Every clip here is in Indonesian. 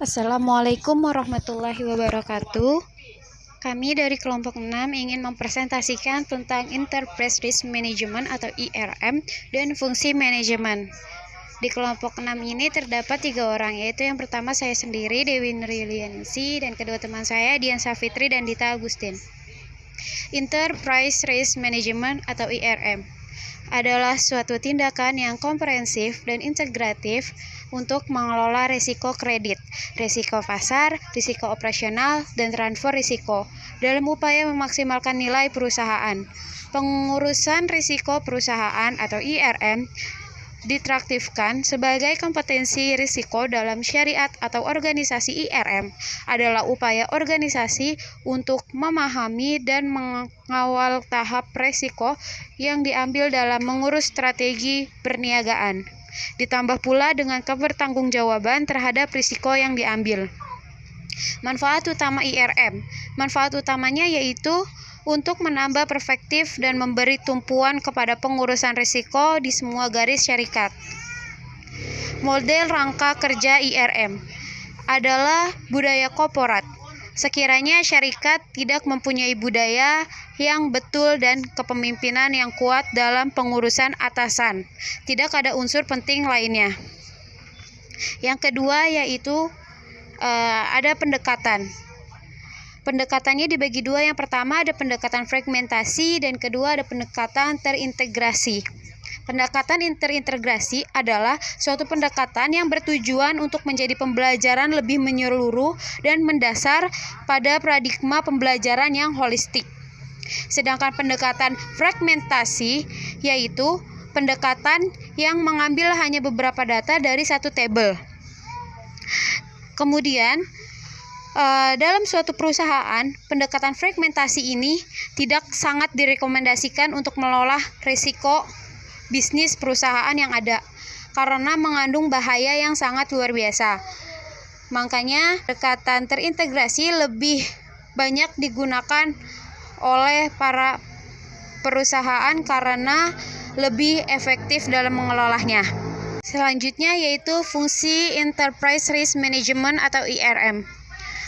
Assalamualaikum warahmatullahi wabarakatuh. Kami dari kelompok 6 ingin mempresentasikan tentang Enterprise Risk Management atau ERM dan fungsi manajemen. Di kelompok 6 ini terdapat 3 orang, yaitu yang pertama saya sendiri, Dewi Nuriliansi, dan kedua teman saya, Dian Safitri dan Dita Agustin. Enterprise Risk Management atau ERM adalah suatu tindakan yang komprehensif dan integratif untuk mengelola risiko kredit, risiko pasar, risiko operasional, dan transfer risiko dalam upaya memaksimalkan nilai perusahaan. Pengurusan risiko perusahaan atau ERM ditraktifkan sebagai kompetensi risiko dalam syariat atau organisasi. ERM adalah upaya organisasi untuk memahami dan mengawal tahap risiko yang diambil dalam mengurus strategi perniagaan, ditambah pula dengan kebertanggungjawaban terhadap risiko yang diambil. Manfaat utama ERM. Manfaat utamanya yaitu untuk menambah perspektif dan memberi tumpuan kepada pengurusan risiko di semua garis syarikat. Model rangka kerja ERM adalah budaya korporat. Sekiranya syarikat tidak mempunyai budaya yang betul dan kepemimpinan yang kuat dalam pengurusan atasan, tidak ada unsur penting lainnya. Yang kedua yaitu ada pendekatan. Pendekatannya dibagi dua. Yang pertama ada pendekatan fragmentasi dan kedua ada pendekatan terintegrasi. Pendekatan terintegrasi adalah suatu pendekatan yang bertujuan untuk menjadi pembelajaran lebih menyeluruh dan mendasar pada paradigma pembelajaran yang holistik. Sedangkan pendekatan fragmentasi yaitu pendekatan yang mengambil hanya beberapa data dari satu tabel. Kemudian dalam suatu perusahaan, pendekatan fragmentasi ini tidak sangat direkomendasikan untuk mengelola risiko bisnis perusahaan yang ada karena mengandung bahaya yang sangat luar biasa. Makanya pendekatan terintegrasi lebih banyak digunakan oleh para perusahaan karena lebih efektif dalam mengelolanya. Selanjutnya yaitu fungsi Enterprise Risk Management atau ERM.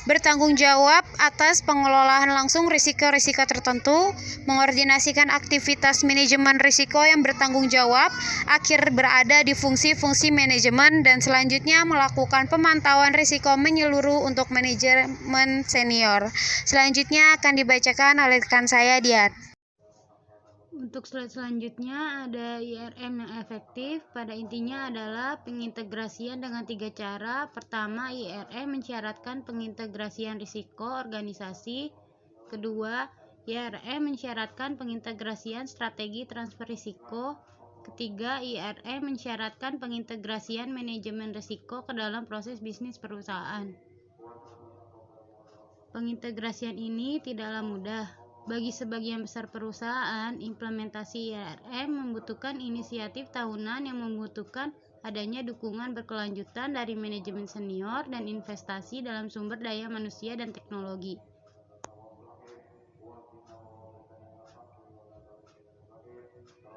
Bertanggung jawab atas pengelolaan langsung risiko-risiko tertentu, mengordinasikan aktivitas manajemen risiko yang bertanggung jawab, akhir berada di fungsi-fungsi manajemen, dan selanjutnya melakukan pemantauan risiko menyeluruh untuk manajemen senior. Selanjutnya akan dibacakan oleh rekan saya, Dian. Untuk slide selanjutnya ada ERM yang efektif. Pada intinya adalah pengintegrasian dengan 3 cara. Pertama, ERM mensyaratkan pengintegrasian risiko organisasi. Kedua, ERM mensyaratkan pengintegrasian strategi transfer risiko. Ketiga, ERM mensyaratkan pengintegrasian manajemen risiko ke dalam proses bisnis perusahaan. Pengintegrasian ini tidaklah mudah. Bagi sebagian besar perusahaan, implementasi ERM membutuhkan inisiatif tahunan yang membutuhkan adanya dukungan berkelanjutan dari manajemen senior dan investasi dalam sumber daya manusia dan teknologi.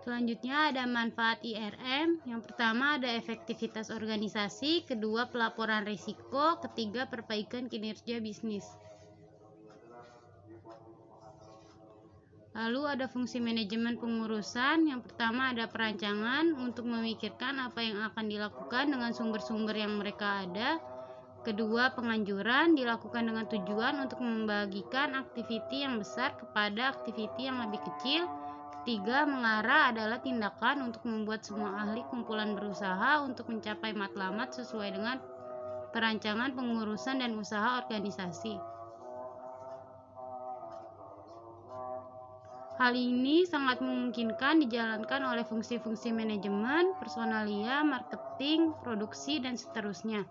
Selanjutnya ada manfaat ERM. Yang pertama ada efektivitas organisasi, kedua pelaporan risiko, ketiga perbaikan kinerja bisnis. Lalu ada fungsi manajemen pengurusan. Yang pertama ada perancangan untuk memikirkan apa yang akan dilakukan dengan sumber-sumber yang mereka ada. Kedua, penganjuran dilakukan dengan tujuan untuk membagikan aktiviti yang besar kepada aktiviti yang lebih kecil. Ketiga, mengarah adalah tindakan untuk membuat semua ahli kumpulan berusaha untuk mencapai matlamat sesuai dengan perancangan pengurusan dan usaha organisasi. Hal ini sangat memungkinkan dijalankan oleh fungsi-fungsi manajemen, personalia, marketing, produksi, dan seterusnya.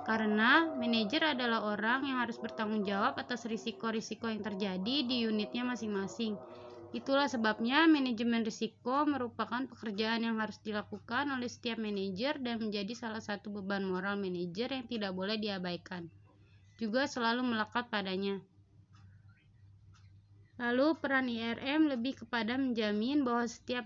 Karena manajer adalah orang yang harus bertanggung jawab atas risiko-risiko yang terjadi di unitnya masing-masing. Itulah sebabnya manajemen risiko merupakan pekerjaan yang harus dilakukan oleh setiap manajer dan menjadi salah satu beban moral manajer yang tidak boleh diabaikan. Juga selalu melekat padanya. Lalu peran ERM lebih kepada menjamin bahwa setiap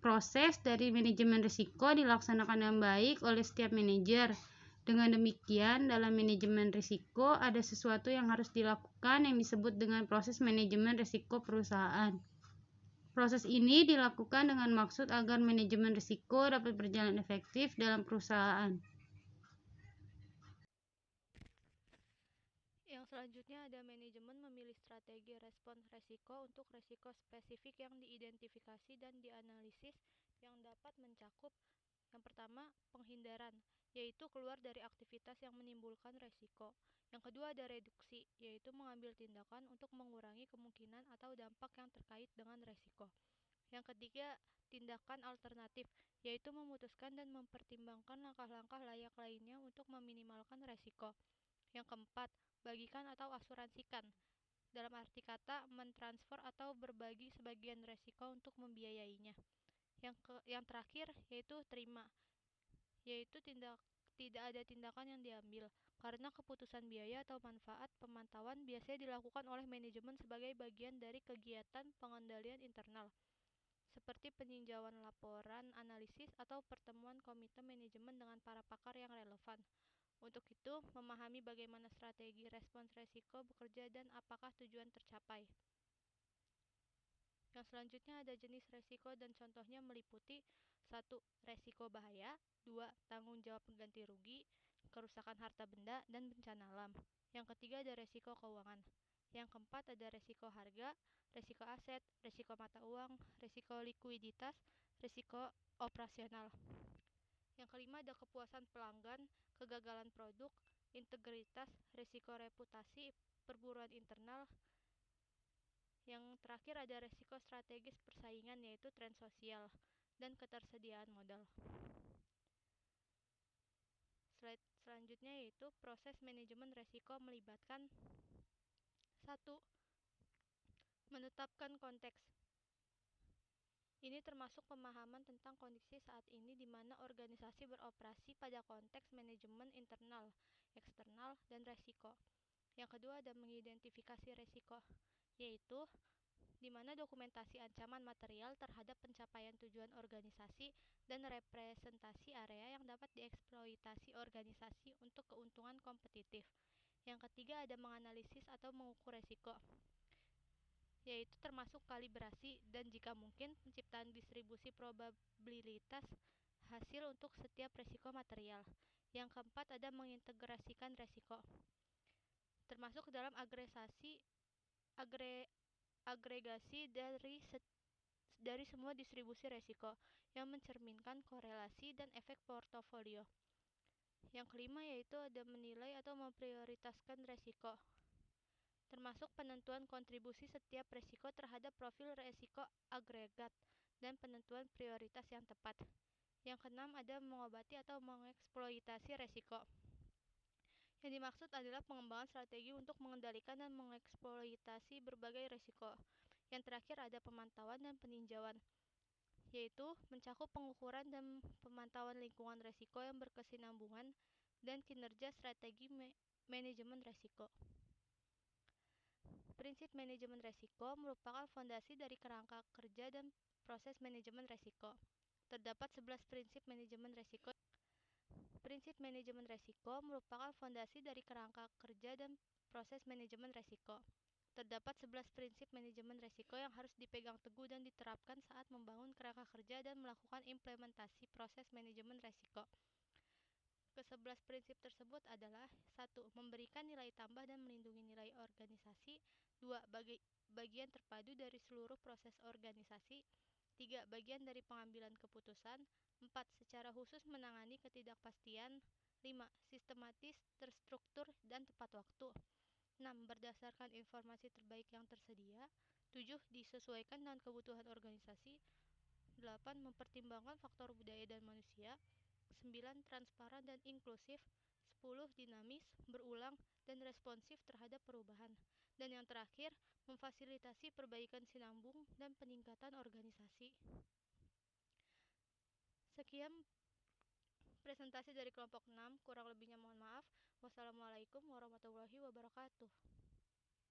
proses dari manajemen risiko dilaksanakan dengan baik oleh setiap manajer. Dengan demikian, dalam manajemen risiko ada sesuatu yang harus dilakukan yang disebut dengan proses manajemen risiko perusahaan. Proses ini dilakukan dengan maksud agar manajemen risiko dapat berjalan efektif dalam perusahaan. Yang selanjutnya ada manajemen memilih strategi respons resiko untuk resiko spesifik yang diidentifikasi dan dianalisis yang dapat mencakup yang pertama, penghindaran, yaitu keluar dari aktivitas yang menimbulkan resiko. Yang kedua ada reduksi, yaitu mengambil tindakan untuk mengurangi kemungkinan atau dampak yang terkait dengan resiko. Yang ketiga, tindakan alternatif, yaitu memutuskan dan mempertimbangkan langkah-langkah layak lainnya untuk meminimalkan resiko. Yang keempat, bagikan atau asuransikan. Dalam arti kata, mentransfer atau berbagi sebagian resiko untuk membiayainya. Yang terakhir yaitu terima, yaitu tidak ada tindakan yang diambil, karena keputusan biaya atau manfaat pemantauan biasanya dilakukan oleh manajemen sebagai bagian dari kegiatan pengendalian internal, seperti peninjauan laporan, analisis, atau pertemuan komite manajemen dengan para pakar yang relevan. Untuk itu, memahami bagaimana strategi respons resiko bekerja dan apakah tujuan tercapai. Yang selanjutnya ada jenis resiko dan contohnya meliputi 1. Resiko bahaya, 2. Tanggung jawab pengganti rugi, kerusakan harta benda, dan bencana alam. Yang ketiga ada resiko keuangan. Yang keempat ada resiko harga, resiko aset, resiko mata uang, resiko likuiditas, resiko operasional. Yang kelima ada kepuasan pelanggan, kegagalan produk, integritas, resiko reputasi, perburuan internal. Yang terakhir ada resiko strategis persaingan yaitu tren sosial dan ketersediaan modal. Slide selanjutnya yaitu proses manajemen resiko melibatkan 1. Menetapkan konteks. Ini termasuk pemahaman tentang kondisi saat ini di mana organisasi beroperasi pada konteks manajemen internal, eksternal, dan resiko. Yang kedua ada mengidentifikasi resiko, yaitu di mana dokumentasi ancaman material terhadap pencapaian tujuan organisasi dan representasi area yang dapat dieksploitasi organisasi untuk keuntungan kompetitif. Yang ketiga ada menganalisis atau mengukur resiko, yaitu termasuk kalibrasi dan jika mungkin penciptaan distribusi probabilitas hasil untuk setiap resiko material. Yang keempat ada mengintegrasikan resiko, termasuk dalam agregasi dari semua distribusi resiko yang mencerminkan korelasi dan efek portofolio. Yang kelima yaitu ada menilai atau memprioritaskan resiko, termasuk penentuan kontribusi setiap resiko terhadap profil resiko agregat dan penentuan prioritas yang tepat. Yang keenam ada mengobati atau mengeksploitasi resiko. Yang dimaksud adalah pengembangan strategi untuk mengendalikan dan mengeksploitasi berbagai resiko. Yang terakhir ada pemantauan dan peninjauan, yaitu mencakup pengukuran dan pemantauan lingkungan resiko yang berkesinambungan dan kinerja strategi manajemen resiko. Prinsip manajemen resiko merupakan fondasi dari kerangka kerja dan proses manajemen resiko. Terdapat 11 prinsip manajemen resiko. Prinsip manajemen resiko merupakan fondasi dari kerangka kerja dan proses manajemen resiko. Terdapat 11 prinsip manajemen resiko yang harus dipegang teguh dan diterapkan saat membangun kerangka kerja dan melakukan implementasi proses manajemen resiko. Ke-11 prinsip tersebut adalah 1. Memberikan nilai tambah dan melindungi nilai organisasi. 2. Bagian terpadu dari seluruh proses organisasi. 3. Bagian dari pengambilan keputusan. 4. Secara khusus menangani ketidakpastian. 5. Sistematis, terstruktur, dan tepat waktu. 6. Berdasarkan informasi terbaik yang tersedia. 7. Disesuaikan dengan kebutuhan organisasi. 8. Mempertimbangkan faktor budaya dan manusia. 9. Transparan dan inklusif. 10. Dinamis, berulang, dan responsif terhadap perubahan. Dan yang terakhir, memfasilitasi perbaikan sinambung dan peningkatan organisasi. Sekian presentasi dari kelompok 6, kurang lebihnya mohon maaf. Wassalamualaikum warahmatullahi wabarakatuh.